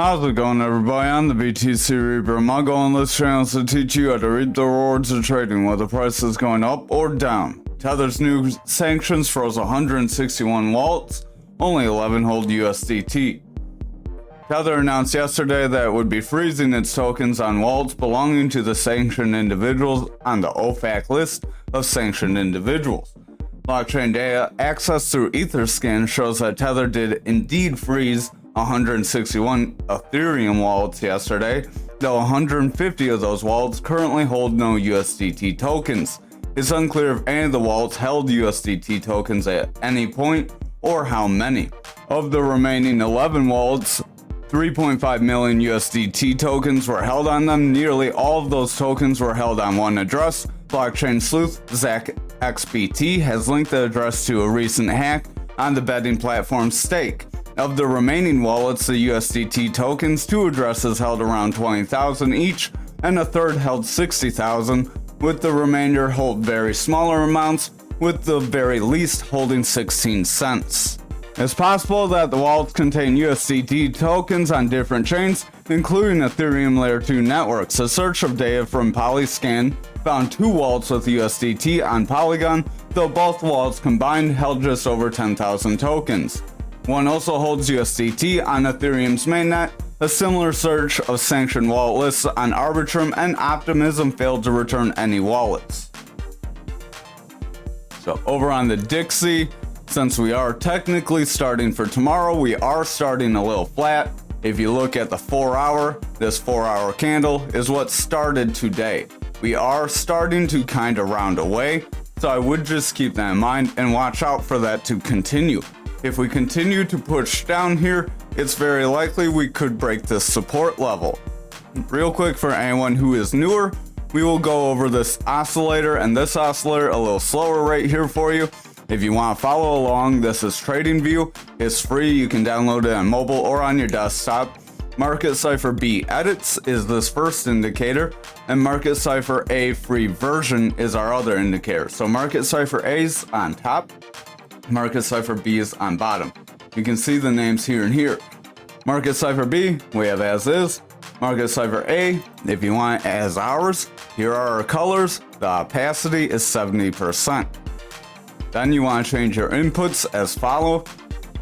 How's it going, everybody? I'm the BTC Reaper. My goal on this channel is to teach you how to reap the rewards of trading, whether the price is going up or down. Tether's new sanctions froze 161 wallets, only 11 hold USDT. Tether announced yesterday that it would be freezing its tokens on wallets belonging to the sanctioned individuals on the OFAC list of sanctioned individuals. Blockchain data accessed through Etherscan shows that Tether did indeed freeze 161 Ethereum wallets yesterday, though 150 of those wallets currently hold no USDT tokens. It's unclear if any of the wallets held USDT tokens at any point or how many. Of the remaining 11 wallets, 3.5 million USDT tokens were held on them. Nearly all of those tokens were held on one address. Blockchain sleuth Zach XBT has linked the address to a recent hack on the betting platform Stake. Of the remaining wallets, the USDT tokens, 2 addresses held around 20,000 each, and a third held 60,000, with the remainder hold very smaller amounts, with the very least holding 16 cents. It's possible that the wallets contain USDT tokens on different chains, including Ethereum Layer 2 networks. A search of data from Polyscan found 2 wallets with USDT on Polygon, though both wallets combined held just over 10,000 tokens. One also holds USDT on Ethereum's mainnet. A similar search of sanctioned wallet lists on Arbitrum and Optimism failed to return any wallets. So over on the Dixie, since we are technically starting for tomorrow, we are starting a little flat. If you look at the 4-hour, this 4-hour candle is what started today. We are starting to kind of round away, so I would just keep that in mind and watch out for that to continue. If we continue to push down here, it's very likely we could break this support level. Real quick, for anyone who is newer, we will go over this oscillator and this oscillator a little slower right here for you. If you want to follow along, this is TradingView. It's free. You can download it on mobile or on your desktop. Market Cipher B edits is this first indicator, and Market Cipher A free version is our other indicator. So Market Cipher A is on top, Market Cipher B is on bottom. You can see the names here and here. Market Cipher B, we have as is. Market Cipher A, if you want it as ours, here are our colors. The opacity is 70%. Then you want to change your inputs as follow,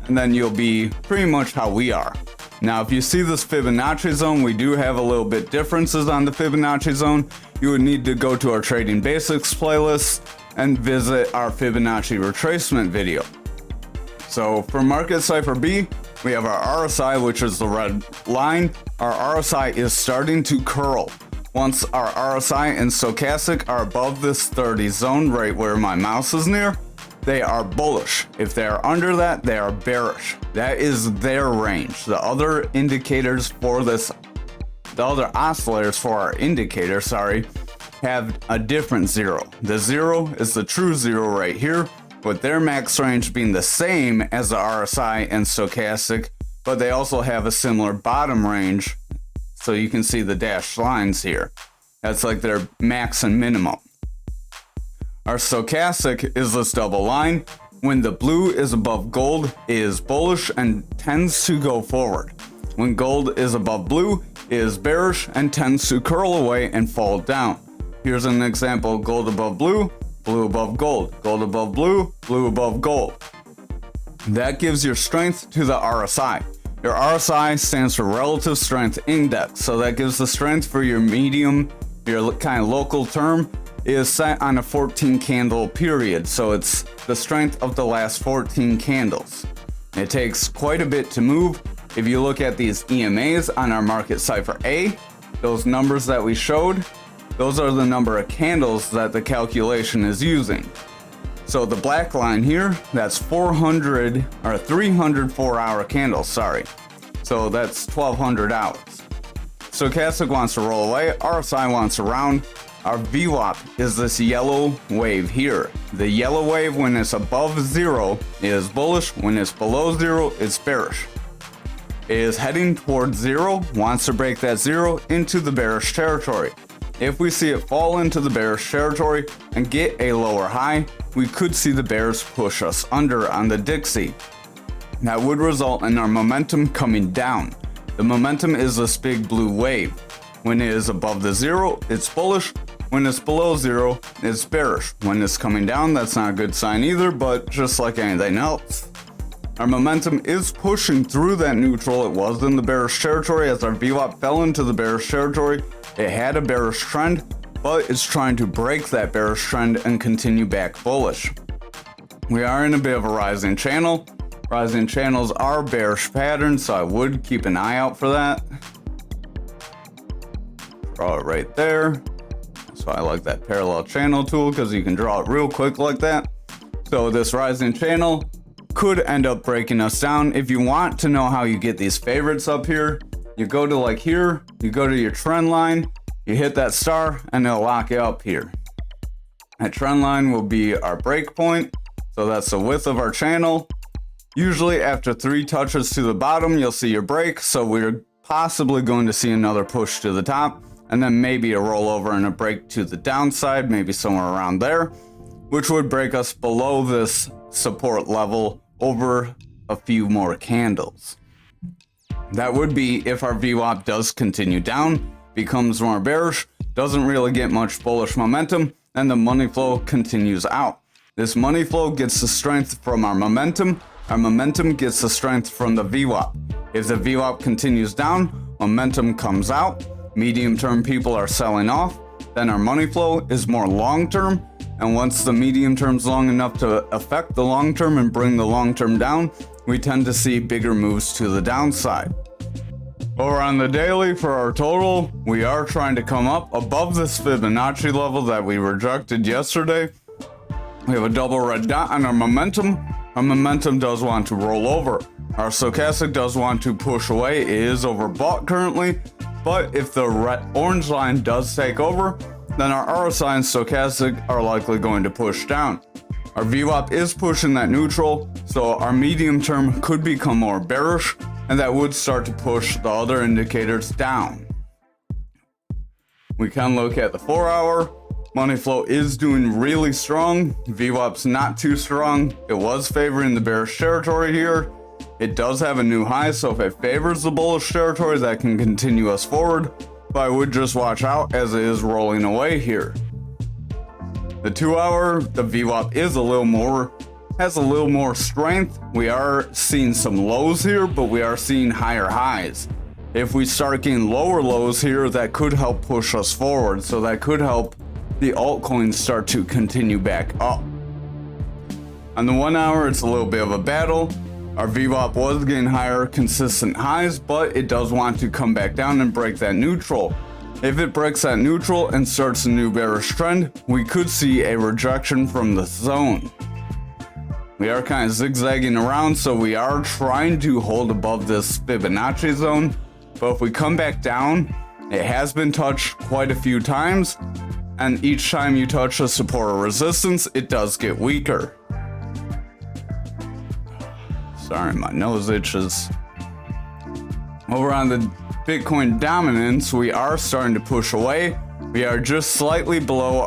and then you'll be pretty much how we are. Now, if you see this Fibonacci zone, we do have a little bit differences on the Fibonacci zone. You would need to go to our Trading Basics playlist and visit our Fibonacci retracement video. So for Market Cipher B, we have our RSI, which is the red line. Our RSI is starting to curl. Once our RSI and stochastic are above this 30 zone, right where my mouse is near, they are bullish. If they are under that, they are bearish. That is their range. The other indicators for this, the other oscillators for our indicator, have a different zero. The zero is the true zero right here, with their max range being the same as the RSI and stochastic, but they also have a similar bottom range. So you can see the dashed lines here. That's like their max and minimum. Our stochastic is this double line. When the blue is above gold, it is bullish and tends to go forward. When gold is above blue, it is bearish and tends to curl away and fall down. Here's an example: gold above blue, blue above gold, gold above blue, blue above gold. That gives your strength to the RSI. Your RSI stands for Relative Strength Index, so that gives the strength for your medium, your kind of local term, is set on a 14 candle period, so it's the strength of the last 14 candles. It takes quite a bit to move. If you look at these EMAs on our Market Cipher A, those numbers that we showed, those are the number of candles that the calculation is using. So the black line here, that's 400 or 304 candles, So that's 1200 hours. Stochastic wants to roll away, RSI wants to round. Our VWAP is this yellow wave here. The yellow wave, when it's above 0, is bullish. When it's below 0, it's bearish. It is heading towards 0, wants to break that 0 into the bearish territory. If we see it fall into the bearish territory and get a lower high, we could see the bears push us under on the Dixie. That would result in our momentum coming down. The momentum is this big blue wave. When it is above the zero, it's bullish. When it's below zero, it's bearish. When it's coming down, that's not a good sign either, but just like anything else. Our momentum is pushing through that neutral. It was in the bearish territory. As our VWAP fell into the bearish territory, it had a bearish trend, but it's trying to break that bearish trend and continue back bullish. We are in a bit of a rising channel. Rising channels are bearish patterns, so I would keep an eye out for that. Draw it right there. So I like that parallel channel tool because you can draw it real quick like that. So this rising channel could end up breaking us down. If you want to know how you get these favorites up here, you go to like here, you go to your trend line, you hit that star, and it'll lock it up here. That trend line will be our break point. So that's the width of our channel. Usually after 3 touches to the bottom, you'll see your break. So we're possibly going to see another push to the top, and then maybe a rollover and a break to the downside, maybe somewhere around there, which would break us below this support level over a few more candles. That would be if our VWAP does continue down, becomes more bearish, doesn't really get much bullish momentum, and the money flow continues out. This money flow gets the strength from our momentum gets the strength from the VWAP. If the VWAP continues down, momentum comes out, medium-term people are selling off, then our money flow is more long-term, and once the medium term's long enough to affect the long-term and bring the long-term down, we tend to see bigger moves to the downside. Over on the daily for our total, we are trying to come up above this Fibonacci level that we rejected yesterday. We have a double red dot on our momentum. Our momentum does want to roll over. Our stochastic does want to push away. It is overbought currently, but if the orange line does take over, then our RSI and stochastic are likely going to push down. Our VWAP is pushing that neutral, so our medium term could become more bearish, and that would start to push the other indicators down. We can look at the 4-hour. Money flow is doing really strong. VWAP's not too strong. It was favoring the bearish territory here. It does have a new high, so if it favors the bullish territory, that can continue us forward. But I would just watch out as it is rolling away here. The 2-hour, the VWAP is has a little more strength. We are seeing some lows here, but we are seeing higher highs. If we start getting lower lows here, that could help push us forward. So that could help the altcoins start to continue back up. On the 1-hour, it's a little bit of a battle. Our VWAP was getting higher, consistent highs, but it does want to come back down and break that neutral. If it breaks that neutral and starts a new bearish trend, we could see a rejection from the zone. We are kind of zigzagging around, so we are trying to hold above this Fibonacci zone. But if we come back down, it has been touched quite a few times, and each time you touch a support or resistance, it does get weaker. Sorry, my nose itches. Over on the Bitcoin dominance, we are starting to push away. We are just slightly below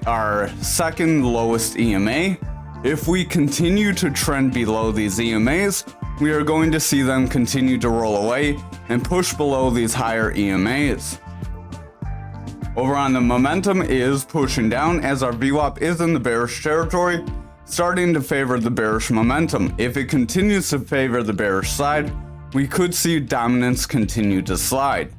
our second lowest EMA. If we continue to trend below these EMAs, we are going to see them continue to roll away and push below these higher EMAs. Over on the momentum is pushing down as our VWAP is in the bearish territory, starting to favor the bearish momentum. If it continues to favor the bearish side, we could see dominance continue to slide.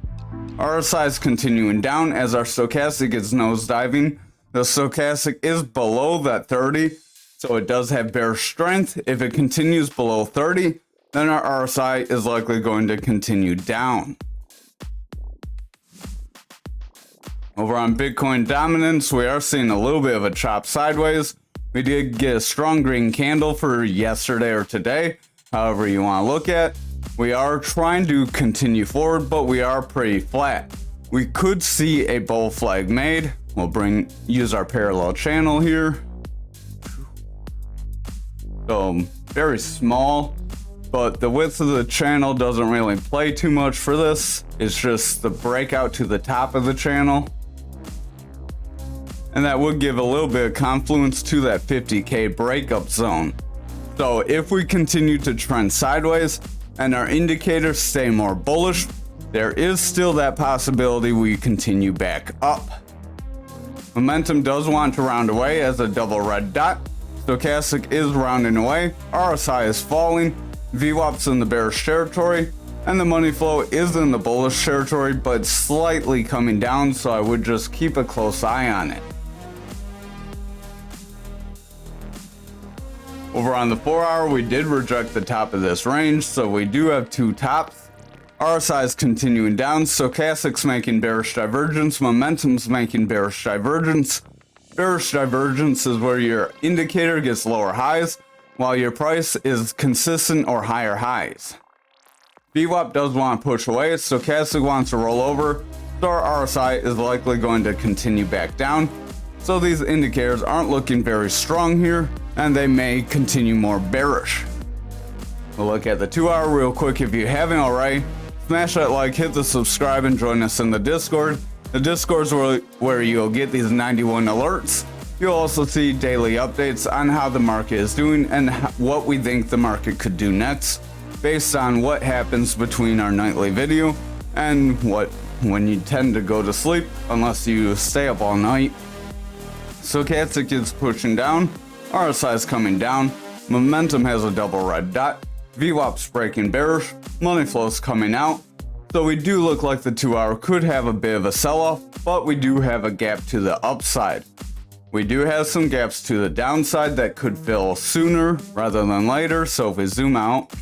RSI is continuing down as our stochastic is nosediving. The stochastic is below that 30, so it does have bearish strength. If it continues below 30, then our RSI is likely going to continue down. Over on Bitcoin dominance, we are seeing a little bit of a chop sideways. We did get a strong green candle for yesterday or today, however you want to look at. We are trying to continue forward, but we are pretty flat. We could see a bull flag made. We'll use our parallel channel here. So very small, but the width of the channel doesn't really play too much for this. It's just the breakout to the top of the channel. And that would give a little bit of confluence to that 50K breakup zone. So if we continue to trend sideways and our indicators stay more bullish, there is still that possibility we continue back up. Momentum does want to round away as a double red dot. Stochastic is rounding away, RSI is falling, VWAP's in the bearish territory, and the money flow is in the bullish territory but slightly coming down, so I would just keep a close eye on it. Over on the 4 hour, we did reject the top of this range, so we do have two tops. RSI is continuing down, Stochastic's making bearish divergence, Momentum's making bearish divergence. Bearish divergence is where your indicator gets lower highs, while your price is consistent or higher highs. VWAP does want to push away, Stochastic wants to roll over, so our RSI is likely going to continue back down. So these indicators aren't looking very strong here, and they may continue more bearish. We'll look at the 2 hour real quick if you haven't already. Smash that like, hit the subscribe, and join us in the Discord. The Discord is where you'll get these 91 alerts. You'll also see daily updates on how the market is doing and what we think the market could do next, based on what happens between our nightly video and when you tend to go to sleep, unless you stay up all night. Stochastic is pushing down, RSI is coming down, Momentum has a double red dot, VWAP's breaking bearish, money flow's coming out. So we do look like the 2 hour could have a bit of a sell-off, but we do have a gap to the upside. We do have some gaps to the downside that could fill sooner rather than later, so if we zoom out,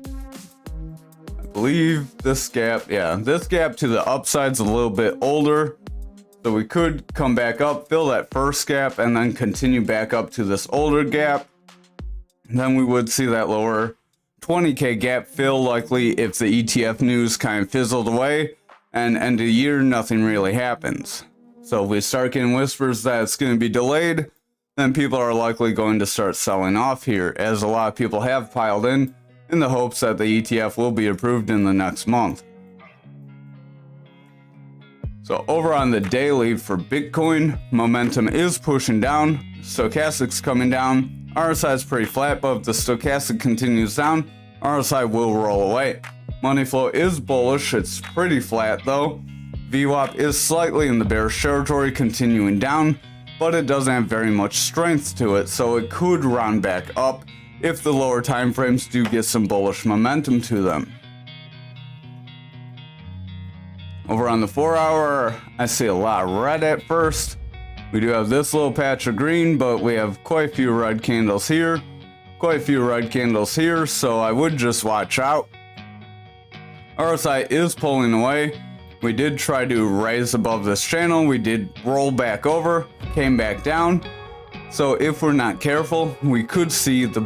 I believe this gap to the upside's a little bit older. So we could come back up, fill that first gap, and then continue back up to this older gap. Then we would see that lower 20K gap fill likely if the ETF news kind of fizzled away, and end of the year nothing really happens. So if we start getting whispers that it's going to be delayed, then people are likely going to start selling off here, as a lot of people have piled in the hopes that the ETF will be approved in the next month. So over on the daily for Bitcoin, momentum is pushing down, Stochastic's coming down, RSI is pretty flat, but if the Stochastic continues down, RSI will roll away. Money flow is bullish, it's pretty flat though. VWAP is slightly in the bearish territory, continuing down, but it doesn't have very much strength to it, so it could round back up if the lower time frames do get some bullish momentum to them. Over on the 4 hour, I see a lot of red at first. We do have this little patch of green, but we have quite a few red candles here. So I would just watch out. RSI is pulling away. We did try to raise above this channel. We did roll back over, came back down. So if we're not careful, we could see the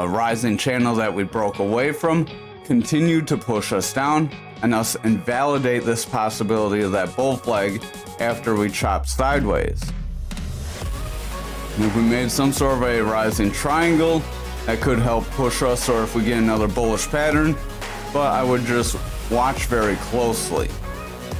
rising channel that we broke away from continue to push us down and us invalidate this possibility of that bull flag after we chop sideways. And if we made some sort of a rising triangle, that could help push us, or if we get another bullish pattern, but I would just watch very closely.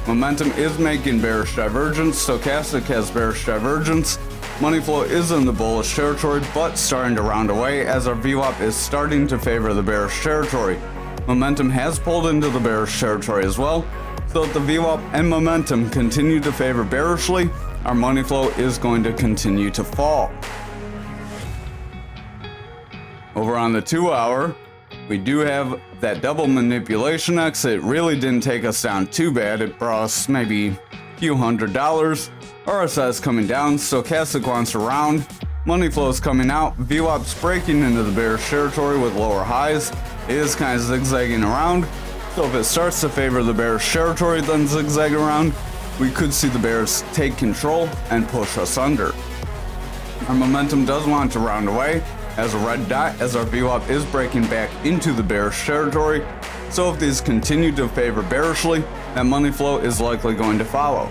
Momentum is making bearish divergence, Stochastic has bearish divergence, money flow is in the bullish territory but starting to round away as our VWAP is starting to favor the bearish territory. Momentum has pulled into the bearish territory as well, so if the VWAP and momentum continue to favor bearishly, our money flow is going to continue to fall. Over on the 2 hour, we do have that double manipulation exit. It really didn't take us down too bad. It brought us maybe a few $100. RSI is coming down, Stochastic wants to round, money flow is coming out, VWAP's breaking into the bearish territory with lower highs. It is kind of zigzagging around, so if it starts to favor the bearish territory then zigzag around, we could see the bears take control and push us under. Our momentum does want to round away as a red dot as our VWAP is breaking back into the bearish territory, so if these continue to favor bearishly, that money flow is likely going to follow.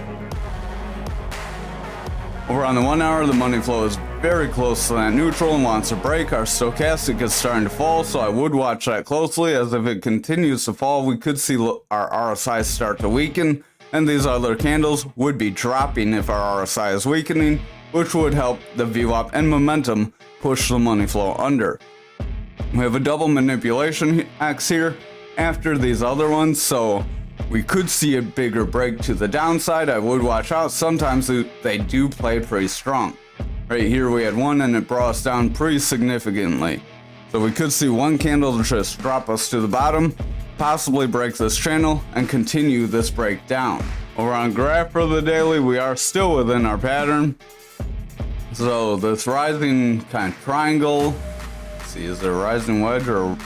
Over on the 1 hour, the money flow is very close to that neutral and wants to break. Our Stochastic is starting to fall, so I would watch that closely, as if it continues to fall, we could see our RSI start to weaken, and these other candles would be dropping if our RSI is weakening, which would help the VWAP and momentum push the money flow under. We have a double manipulation X here, after these other ones, so we could see a bigger break to the downside. I would watch out. Sometimes they do play pretty strong. Right here we had one and it brought us down pretty significantly. So we could see one candle just drop us to the bottom, possibly break this channel and continue this breakdown. Over on graph for the daily, we are still within our pattern. So this rising kind of triangle, let's see, is there a rising wedge or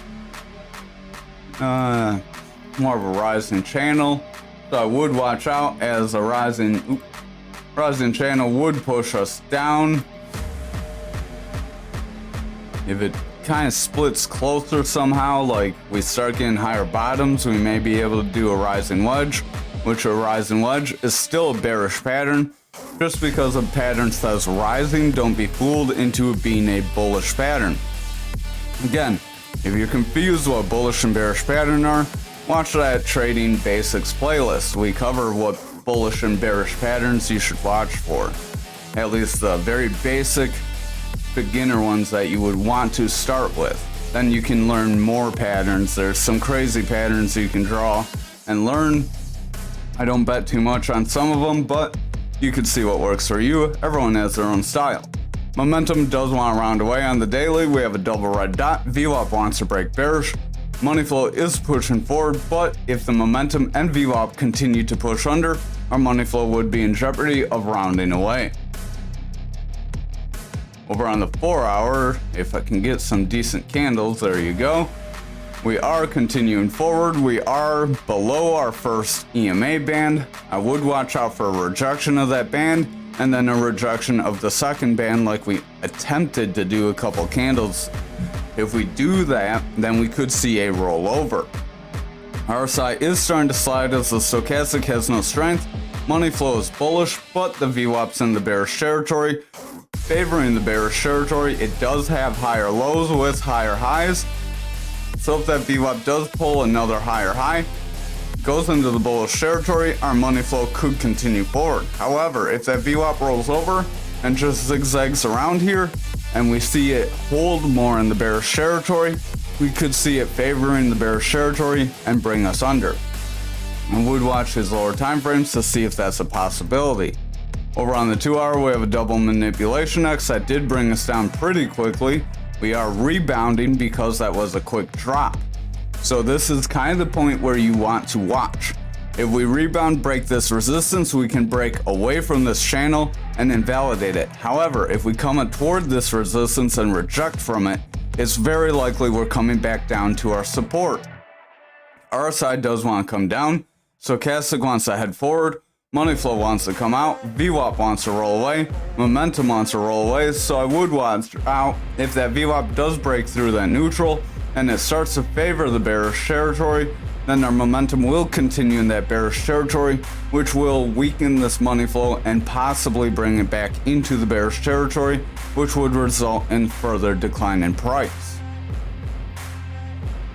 more of a rising channel? So I would watch out as a rising channel would push us down. If it kind of splits closer somehow, like we start getting higher bottoms, we may be able to do a rising wedge, which a rising wedge is still a bearish pattern. Just because a pattern says rising, don't be fooled into it being a bullish pattern. Again, if you're confused what bullish and bearish pattern are, watch that Trading Basics playlist. We cover what bullish and bearish patterns you should watch for. At least the very basic beginner ones that you would want to start with. Then you can learn more patterns. There's some crazy patterns you can draw and learn. I don't bet too much on some of them, but you can see what works for you. Everyone has their own style. Momentum does want to round away on the daily. We have a double red dot. VWAP wants to break bearish. Money flow is pushing forward, but if the momentum and VWAP continue to push under, our money flow would be in jeopardy of rounding away. Over on the 4 hour, if I can get some decent candles, there you go. We are continuing forward. We are below our first EMA band. I would watch out for a rejection of that band and then a rejection of the second band like we attempted to do a couple candles. If we do that, then we could see a rollover. RSI is starting to slide as the stochastic has no strength. Money flow is bullish, but the VWAP's in the bearish territory. Favoring the bearish territory, it does have higher lows with higher highs. So if that VWAP does pull another higher high, goes into the bullish territory, our money flow could continue forward. However, if that VWAP rolls over and just zigzags around here, and we see it hold more in the bearish territory, we could see it favoring the bearish territory and bring us under. I would watch his lower time frames to see if that's a possibility. Over on the 2 hour, we have a double manipulation X that did bring us down pretty quickly. We are rebounding because that was a quick drop. So this is kind of the point where you want to watch. If we rebound, break this resistance, we can break away from this channel and invalidate it. However, if we come toward this resistance and reject from it, it's very likely we're coming back down to our support. RSI does want to come down, stochastic wants to head forward, money flow wants to come out, VWAP wants to roll away, momentum wants to roll away, so I would watch out if that VWAP does break through that neutral and it starts to favor the bearish territory, then our momentum will continue in that bearish territory, which will weaken this money flow and possibly bring it back into the bearish territory, which would result in further decline in price.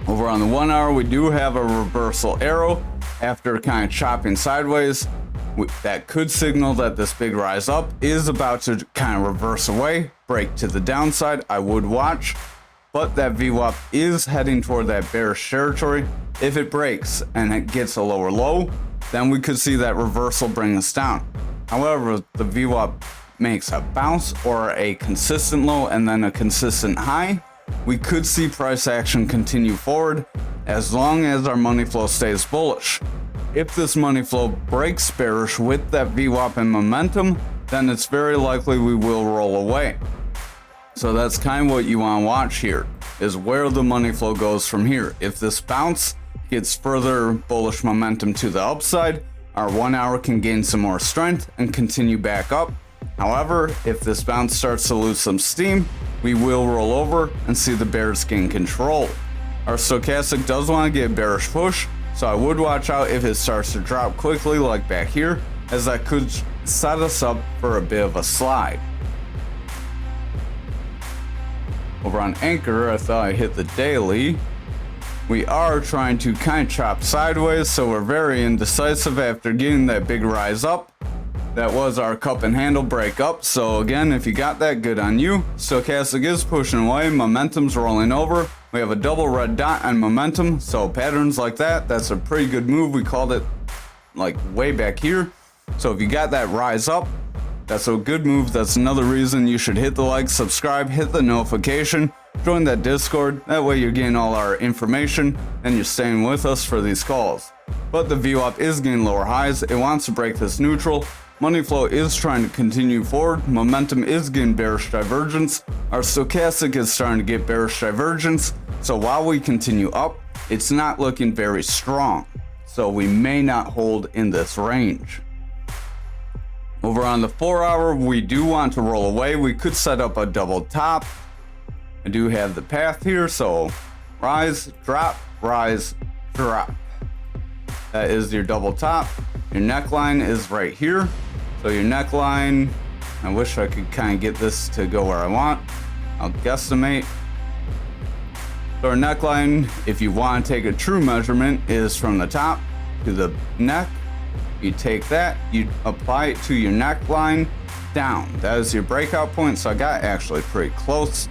Over on the 1 hour, we do have a reversal arrow after kind of chopping sideways. That could signal that this big rise up is about to kind of reverse away, break to the downside. I would watch, but that VWAP is heading toward that bearish territory. If it breaks and it gets a lower low, then we could see that reversal bring us down. However, if the VWAP makes a bounce or a consistent low and then a consistent high, we could see price action continue forward as long as our money flow stays bullish. If this money flow breaks bearish with that VWAP and momentum, then it's very likely we will roll away. So that's kind of what you want to watch here, is where the money flow goes from here. If this bounce gets further bullish momentum to the upside, our 1 hour can gain some more strength and continue back up. However, if this bounce starts to lose some steam, we will roll over and see the bears gain control. Our stochastic does want to get a bearish push, so I would watch out if it starts to drop quickly like back here, as that could set us up for a bit of a slide. Over on Anchor, I thought I hit the daily. We are trying to kind of chop sideways, so we're very indecisive after getting that big rise up. That was our cup and handle break up, so again, if you got that, good on you. Stochastic is pushing away, momentum's rolling over, We have a double red dot on momentum, so patterns like that, that's a pretty good move. We called it like way back here. So if you got that rise up, that's a good move. That's another reason you should hit the like, subscribe, hit the notification, join that Discord. That way you're getting all our information and you're staying with us for these calls. But the VWAP is getting lower highs. It wants to break this neutral. Money flow is trying to continue forward. Momentum is getting bearish divergence. Our stochastic is starting to get bearish divergence. So while we continue up, it's not looking very strong. So we may not hold in this range. Over on the 4 hour, we do want to roll away. We could set up a double top. I do have the path here. So rise, drop, rise, drop. That is your double top. Your neckline is right here. So your neckline, I wish I could kind of get this to go where I want. I'll guesstimate. So our neckline, if you want to take a true measurement, is from the top to the neck. You take that, you apply it to your neckline down. That is your breakout point. So I got actually pretty close.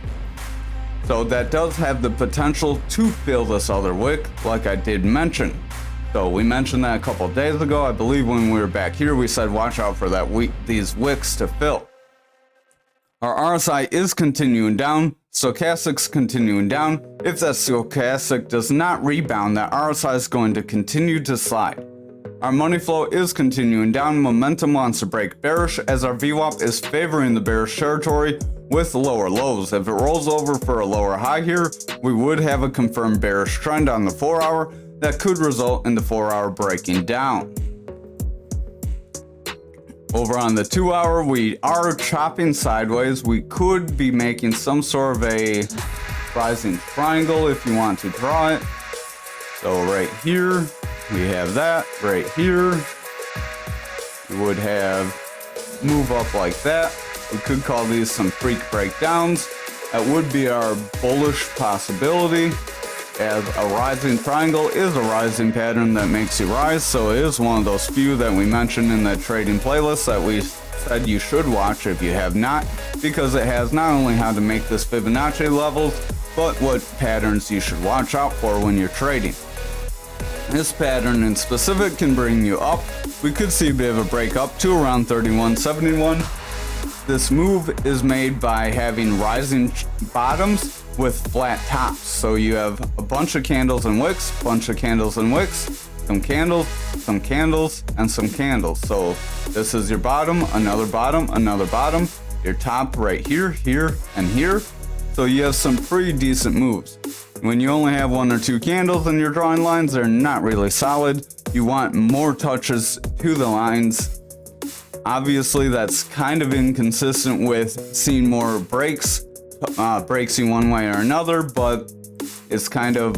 So that does have the potential to fill this other wick, like I did mention. So we mentioned that a couple of days ago. I believe when we were back here, we said watch out for that these wicks to fill. Our RSI is continuing down. Stochastic's continuing down. If that stochastic does not rebound, that RSI is going to continue to slide. Our money flow is continuing down. Momentum wants to break bearish as our VWAP is favoring the bearish territory with lower lows. If it rolls over for a lower high here, we would have a confirmed bearish trend on the 4 hour. That could result in the 4 hour breaking down. Over on the 2 hour, we are chopping sideways. We could be making some sort of a rising triangle if you want to draw it. So right here, we have that. Right here, we would have move up like that. We could call these some freak breakdowns. That would be our bullish possibility, as a rising triangle is a rising pattern that makes you rise. So it is one of those few that we mentioned in that trading playlist that we said you should watch if you have not, because it has not only how to make this Fibonacci levels, but what patterns you should watch out for when you're trading. This pattern in specific can bring you up. We could see a bit of a break up to around 31.71. This move is made by having rising bottoms with flat tops. So you have a bunch of candles and wicks, bunch of candles and wicks, some candles, and some candles. So this is your bottom, another bottom, your top right here, here, and here. So you have some pretty decent moves. When you only have 1 or 2 candles in your drawing lines, they're not really solid. You want more touches to the lines. Obviously, that's kind of inconsistent with seeing more breaks you one way or another, but it's kind of,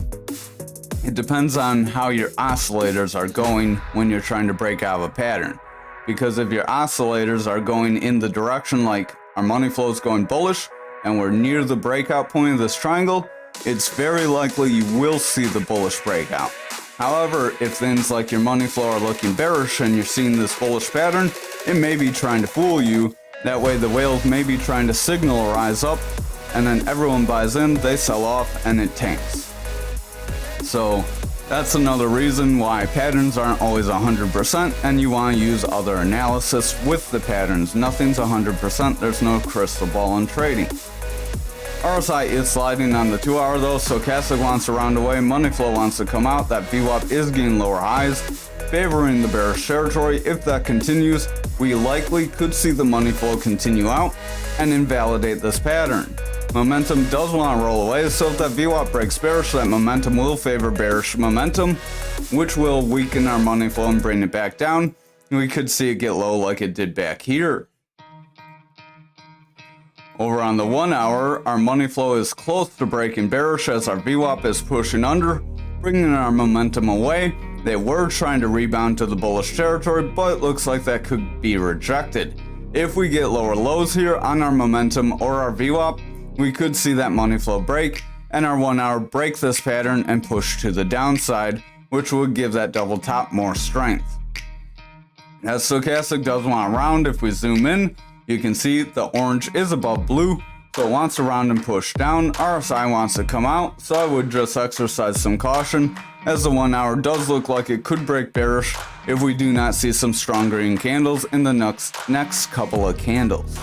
it depends on how your oscillators are going when you're trying to break out of a pattern. Because if your oscillators are going in the direction like our money flow is going bullish and we're near the breakout point of this triangle, it's very likely you will see the bullish breakout. However, if things like your money flow are looking bearish and you're seeing this bullish pattern, it may be trying to fool you. That way the whales may be trying to signal a rise up, and then everyone buys in, they sell off, and it tanks. So that's another reason why patterns aren't always 100%, and you want to use other analysis with the patterns. Nothing's 100%, there's no crystal ball in trading. RSI is sliding on the 2 hour though. Stochastic wants to round away, money flow wants to come out. That VWAP is getting lower highs, favoring the bearish territory. If that continues, we likely could see the money flow continue out and invalidate this pattern. Momentum does want to roll away, so if that VWAP breaks bearish, that momentum will favor bearish momentum, which will weaken our money flow and bring it back down. We could see it get low like it did back here. Over on the 1 hour, our money flow is close to breaking bearish as our VWAP is pushing under, bringing our momentum away. They were trying to rebound to the bullish territory, but it looks like that could be rejected. If we get lower lows here on our momentum or our VWAP, we could see that money flow break and our 1 hour break this pattern and push to the downside, which would give that double top more strength. As stochastic does want to round, if we zoom in, you can see the orange is above blue, so it wants to round and push down. RSI wants to come out, so I would just exercise some caution, as the 1 hour does look like it could break bearish if we do not see some strong green candles in the next couple of candles.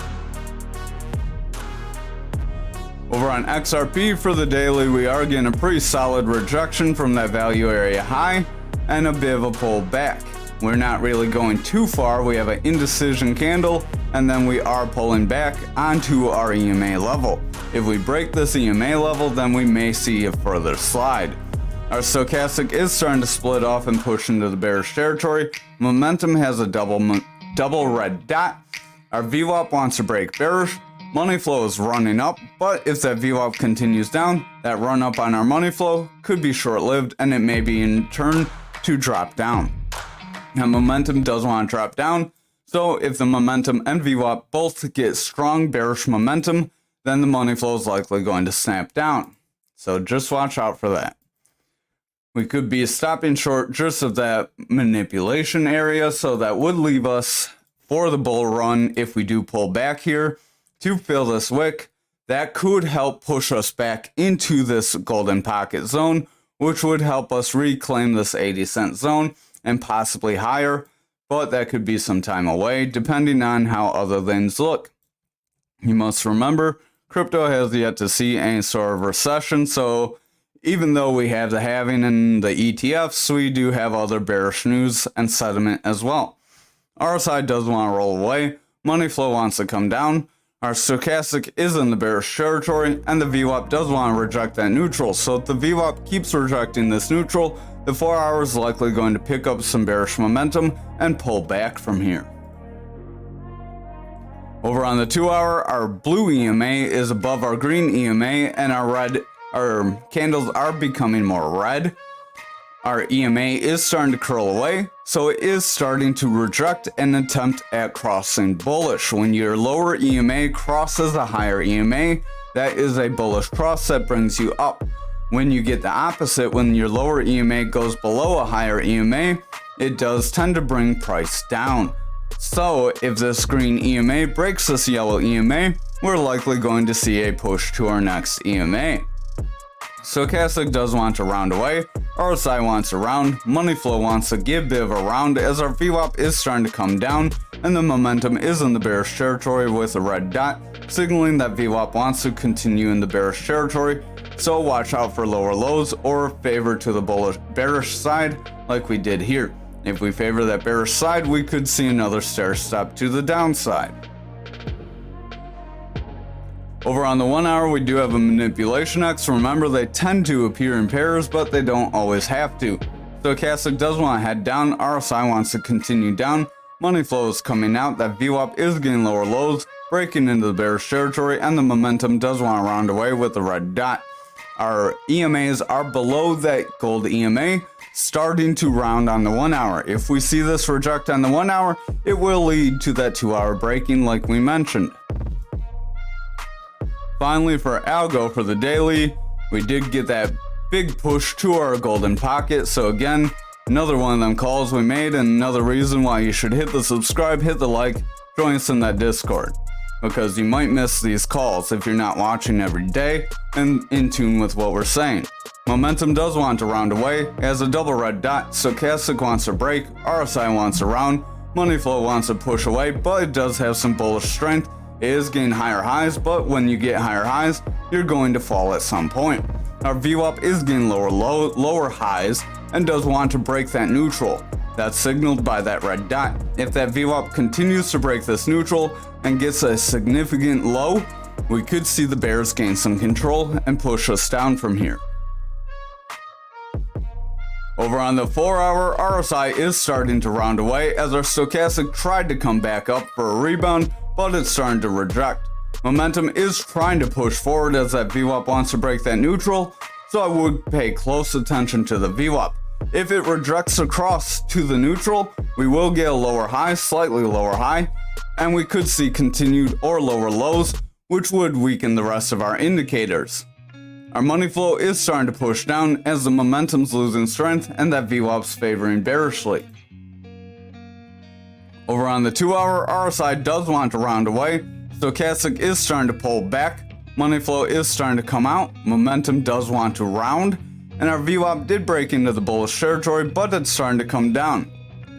Over on XRP for the daily, we are getting a pretty solid rejection from that value area high and a bit of a pullback. We're not really going too far. We have an indecision candle, and then we are pulling back onto our EMA level. If we break this EMA level, then we may see a further slide. Our stochastic is starting to split off and push into the bearish territory. Momentum has a double red dot. Our VWAP wants to break bearish. Money flow is running up, but if that VWAP continues down, that run up on our money flow could be short-lived, and it may be in turn to drop down. Now, momentum does want to drop down, so if the momentum and VWAP both get strong bearish momentum, then the money flow is likely going to snap down. So just watch out for that. We could be stopping short just of that manipulation area, so that would leave us for the bull run if we do pull back here to fill this wick. That could help push us back into this golden pocket zone, which would help us reclaim this 80-cent zone and possibly higher, but that could be some time away depending on how other things look. You must remember, crypto has yet to see any sort of recession, so even though we have the halving and the ETFs, we do have other bearish news and sentiment as well. RSI does want to roll away, money flow wants to come down, our stochastic is in the bearish territory, and the VWAP does want to reject that neutral, so if the VWAP keeps rejecting this neutral, the 4 hours is likely going to pick up some bearish momentum and pull back from here. Over on the 2 hour, our blue EMA is above our green EMA, and our candles are becoming more red. Our EMA is starting to curl away, so it is starting to reject an attempt at crossing bullish. When your lower EMA crosses a higher EMA, that is a bullish cross that brings you up. When you get the opposite, when your lower EMA goes below a higher EMA, it does tend to bring price down. So if this green EMA breaks this yellow EMA, we're likely going to see a push to our next EMA. Stochastic does want to round away, RSI wants to round, money flow wants to give a bit of a round as our VWAP is starting to come down and the momentum is in the bearish territory with a red dot, signaling that VWAP wants to continue in the bearish territory, so watch out for lower lows or favor to the bearish side like we did here. If we favor that bearish side, we could see another stair step to the downside. Over on the 1 hour, we do have a manipulation X. Remember, they tend to appear in pairs, but they don't always have to. Stochastic does want to head down, RSI wants to continue down, money flow is coming out, that VWAP is getting lower lows, breaking into the bearish territory, and the momentum does want to round away with the red dot. Our EMAs are below that gold EMA, starting to round on the 1 hour. If we see this reject on the 1 hour, it will lead to that 2 hour breaking like we mentioned. Finally, for algo for the daily, we did get that big push to our golden pocket. So again, another one of them calls we made, and another reason why you should hit the subscribe, hit the like, join us in that Discord, because you might miss these calls if you're not watching every day and in tune with what we're saying. Momentum does want to round away, it has a double red dot, stochastic wants to break, RSI wants to round, money flow wants to push away, but it does have some bullish strength. It is getting higher highs, but when you get higher highs, you're going to fall at some point. Our VWAP is getting lower highs and does want to break that neutral. That's signaled by that red dot. If that VWAP continues to break this neutral and gets a significant low, we could see the bears gain some control and push us down from here. Over on the 4 hour, RSI is starting to round away as our stochastic tried to come back up for a rebound, but it's starting to reject. Momentum is trying to push forward as that VWAP wants to break that neutral, so I would pay close attention to the VWAP. If it rejects across to the neutral, we will get a lower high, slightly lower high, and we could see continued or lower lows, which would weaken the rest of our indicators. Our money flow is starting to push down as the momentum's losing strength and that VWAP's favoring bearishly. Over on the 2 hour, RSI does want to round away, stochastic is starting to pull back, money flow is starting to come out, momentum does want to round, and our VWAP did break into the bullish territory, but it's starting to come down.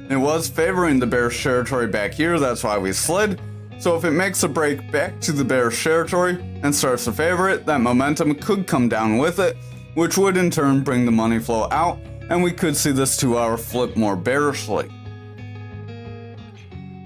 It was favoring the bearish territory back here, that's why we slid. So if it makes a break back to the bearish territory and starts to favor it, that momentum could come down with it, which would in turn bring the money flow out, and we could see this 2 hour flip more bearishly.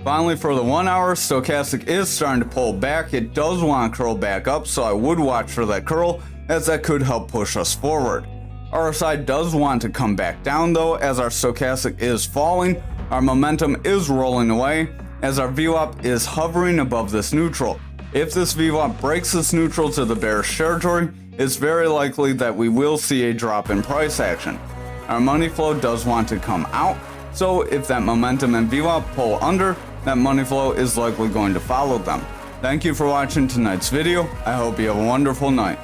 Finally, for the 1 hour, stochastic is starting to pull back. It does want to curl back up, so I would watch for that curl, as that could help push us forward. RSI does want to come back down though, as our stochastic is falling, our momentum is rolling away, as our VWAP is hovering above this neutral. If this VWAP breaks this neutral to the bearish territory, it's very likely that we will see a drop in price action. Our money flow does want to come out, so if that momentum and VWAP pull under, that money flow is likely going to follow them. Thank you for watching tonight's video. I hope you have a wonderful night.